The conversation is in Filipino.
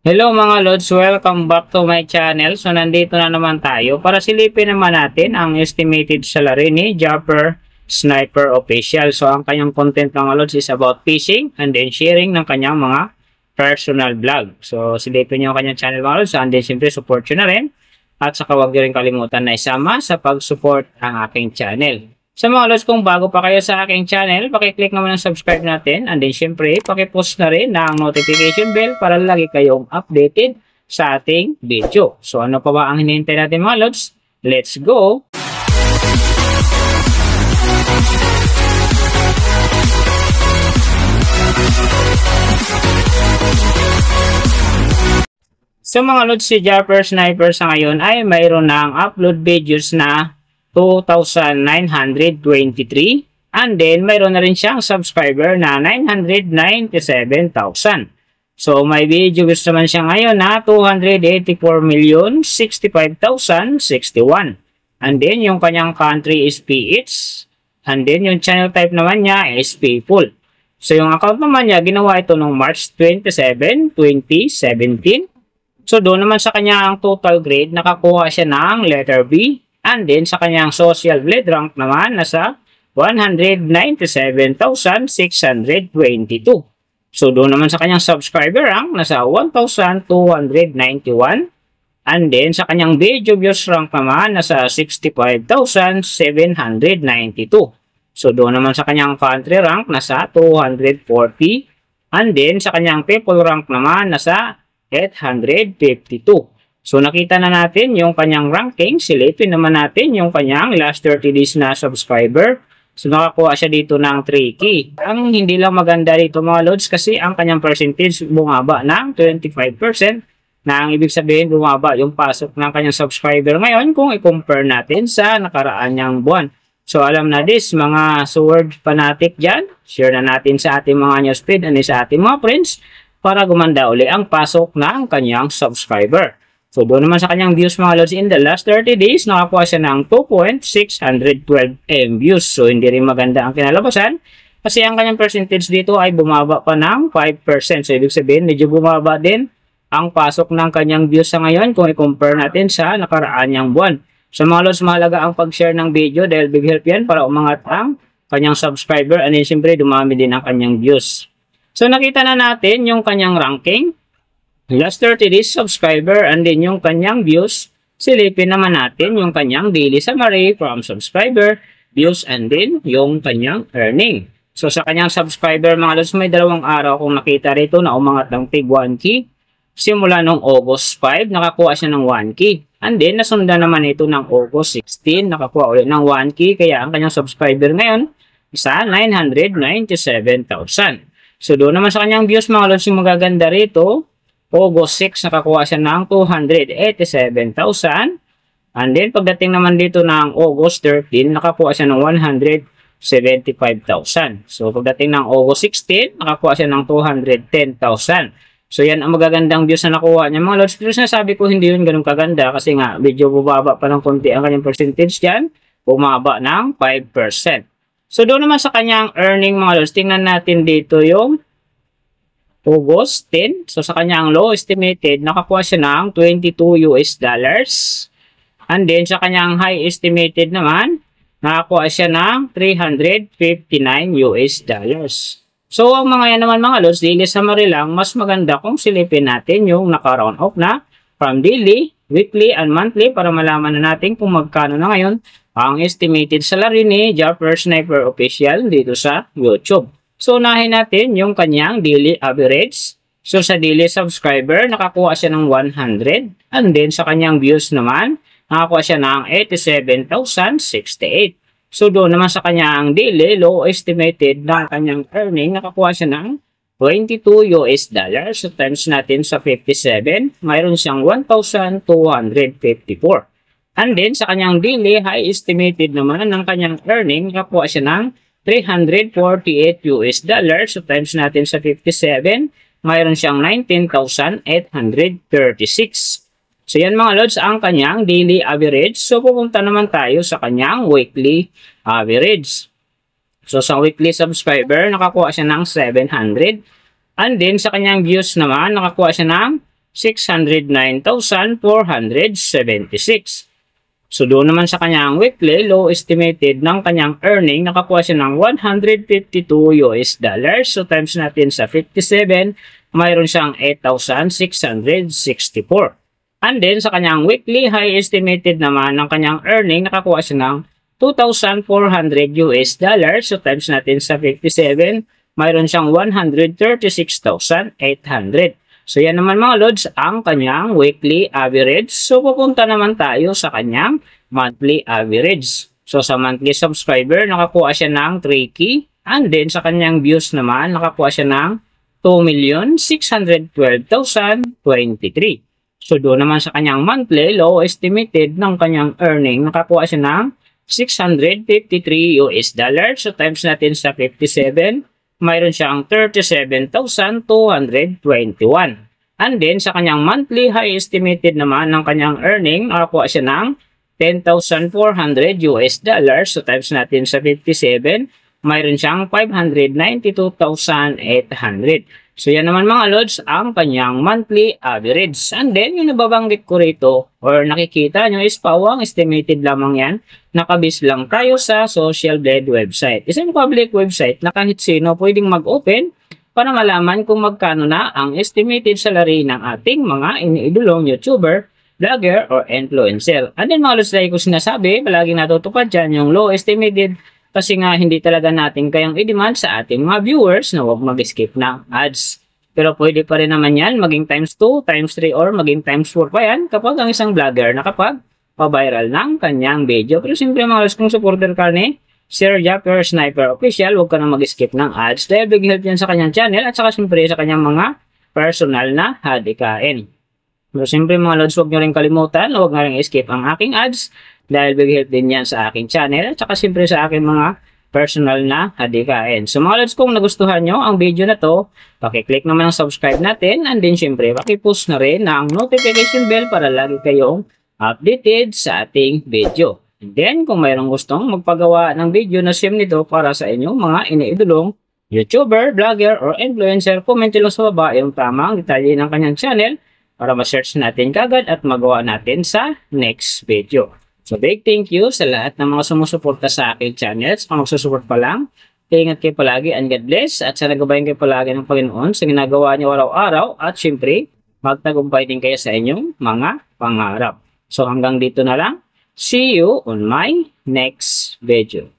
Hello mga Lods, welcome back to my channel. So nandito na naman tayo para silipin naman natin ang estimated salary ni Japper Sniper Official. So ang kanyang content mga Lods is about fishing and then sharing ng kanyang mga personal vlog. So silipin nyo ang kanyang channel mga Lods, and then siyempre support nyo na rin. At saka huwag nyo rin kalimutan na isama sa pag-support ang aking channel. Sa mga Lods, kung bago pa kayo sa aking channel, pakiclick naman ang subscribe natin. And then, syempre, pakipost na rin na ang notification bell para lagi kayong updated sa ating video. So, ano pa ba ang hinihintay natin mga Lods? Let's go! So, mga Lods, si Japper Sniper sa ngayon ay mayroon ng upload videos na 2,923 and then mayroon na rin siyang subscriber na 997,000. So may videos naman siya ngayon na 284,065,061. And then yung kanyang country is PH, and then yung channel type naman niya is people. So yung account naman niya ginawa ito noong March 27, 2017. So doon naman sa kanyang total grade nakakuha siya ng letter B. And then, sa kanyang social blade rank naman, nasa 197,622. So, doon naman sa kanyang subscriber rank, nasa 1,291. And then, sa kanyang video views rank naman, nasa 65,792. So, doon naman sa kanyang country rank, nasa 240. And then, sa kanyang people rank naman, nasa 852. So, nakita na natin yung kanyang ranking. Silipin naman natin yung kanyang last 30 days na subscriber. So, nakakuha siya dito ng 3K. Ang hindi lang maganda dito mga Lods kasi ang kanyang percentage bumaba ng 25%. Na ang ibig sabihin bumaba yung pasok ng kanyang subscriber ngayon kung i-compare natin sa nakaraan niyang buwan. So, alam na this, mga sword fanatic dyan. Share na natin sa ating mga newsfeed and sa ating mga friends para gumanda uli ang pasok ng kanyang subscriber. So, doon naman sa kanyang views mga Lods, in the last 30 days, nakakuha siya ng 2.612 M views. So, hindi rin maganda ang kinalabasan kasi ang kanyang percentage dito ay bumaba pa ng 5%. So, ibig sabihin, medyo bumaba din ang pasok ng kanyang views sa ngayon kung i-compare natin sa nakaraan niyang buwan. So, mga Lods, mahalaga ang pag-share ng video dahil big help yan para umangat ang kanyang subscriber and then, siyempre, dumami din ang kanyang views. So, nakita na natin yung kanyang ranking. Last 30 days subscriber and then yung kanyang views. Silipin naman natin yung kanyang daily summary from subscriber, views, and then yung kanyang earning. So sa kanyang subscriber mga Lods, may 2 araw kung nakita rito na umangat ng tig 1K. Simula nung August 5, nakakuha siya ng 1K. And then nasundan naman ito ng August 16, nakakuha ulit ng 1K. Kaya ang kanyang subscriber ngayon isa 997,000. So doon naman sa kanyang views mga Lods, yung magaganda rito. August 6, nakakuha siya ng 287,000. And then, pagdating naman dito ng August 13, nakakuha siya ng 175,000. So, pagdating ng August 16, nakakuha siya ng 210,000. So, yan ang magagandang views na nakuha niya. Mga Lods, pero sinasabi ko hindi yun ganun kaganda kasi nga, medyo bubaba pa ng konti ang kanyang percentage dyan. Bumaba ng 5%. So, doon naman sa kanyang earning, mga Lods, tingnan natin dito yung August 10. So, sa kanyang low estimated, nakakuha siya ng $22. And then, sa kanyang high estimated naman, nakakuha siya ng $359. So, ang mga yan naman mga Lods, daily summary lang, mas maganda kung silipin natin yung naka-round off na from daily, weekly, and monthly para malaman na natin kung magkano na ngayon ang estimated salary ni Japper Sniper Official dito sa YouTube. So, unahin natin yung kanyang daily average. So, sa daily subscriber, nakakuha siya ng 100. And then, sa kanyang views naman, nakakuha siya ng 87,068. So, doon naman sa kanyang daily, low estimated na kanyang earning, nakakuha siya ng $22. So, times natin sa 57, mayroon siyang 1,254. And then, sa kanyang daily, high estimated naman ng kanyang earning, nakakuha siya ng $348. So, times natin sa 57, mayroon siyang 19,836. So, yan mga Lods, ang kanyang daily average. So, pupunta naman tayo sa kanyang weekly average. So, sa weekly subscriber, nakakuha siya ng 700. And then, sa kanyang views naman, nakakuha siya ng 609,476. So doon naman sa kanyang weekly low estimated ng kanyang earning, nakakuha siya ng $152. So times natin sa 57, mayroon siyang 8,664. And then sa kanyang weekly high estimated naman ng kanyang earning, nakakuha siya ng $2,400. So times natin sa 57, mayroon siyang 136,800. So yan naman mga lods ang kanyang weekly average. So pupunta naman tayo sa kanyang monthly average. So sa monthly subscriber, nakakuha siya ng 3K. And then sa kanyang views naman, nakakuha siya ng 2,612,023. So doon naman sa kanyang monthly low estimated ng kanyang earning, nakakuha siya ng $653. So times natin sa 57, mayroon siyang 37,221. And then, sa kanyang monthly high estimated naman ng kanyang earning, nakakuha siya ng $10,400. So, times natin sa 57, mayroon siyang 592,800. So, yan naman mga lods, ang kanyang monthly average. And then, yung nababanggit ko rito, or nakikita nyo is pawang estimated lamang yan. Nakabase lang tayo sa Social Blade website. Isang public website na kahit sino pwedeng mag-open para malaman kung magkano na ang estimated salary ng ating mga iniidolong YouTuber, vlogger, or influencer. And then mga lods, like ko sinasabi, palaging natutupad dyan yung low estimated kasi nga hindi talaga natin kayang i-demand sa ating mga viewers na huwag mag-skip ng ads. Pero pwede pa rin naman yan maging times 2, times 3, or maging times 4 pa yan kapag ang isang vlogger nakapag pa-viral ng kanyang video. Pero siyempre mga lods, kung supporter ka ni Sir Japper Sniper Official, huwag ka na mag-skip ng ads dahil big help yan sa kanyang channel at saka siyempre sa kanyang mga personal na hadikain. Pero siyempre mga lods, huwag nyo rin kalimutan, huwag na rin skip ang aking ads dahil big help din yan sa aking channel at saka siyempre sa aking mga personal na hadikain. So mga lods, kung nagustuhan nyo ang video na to, pakiclick naman ang subscribe natin and then siyempre pakipush na rin ang notification bell para lagi kayong updated sa ating video. And then kung mayroong gustong magpagawa ng video na same nito para sa inyong mga iniidolong YouTuber, vlogger, or influencer, comment lang sa baba yung tamang detalye ng kanyang channel para ma-search natin kagad at magawa natin sa next video. So, big thank you sa lahat ng mga sumusuporta sa aking channel. Kung magsusupport pa lang, ingat kayo palagi and God bless. At sana gabayan kayo palagi ng Panginoon sa ginagawa niyo araw-araw. At syempre, magtagumpay din kayo sa inyong mga pangarap. So, hanggang dito na lang. See you on my next video.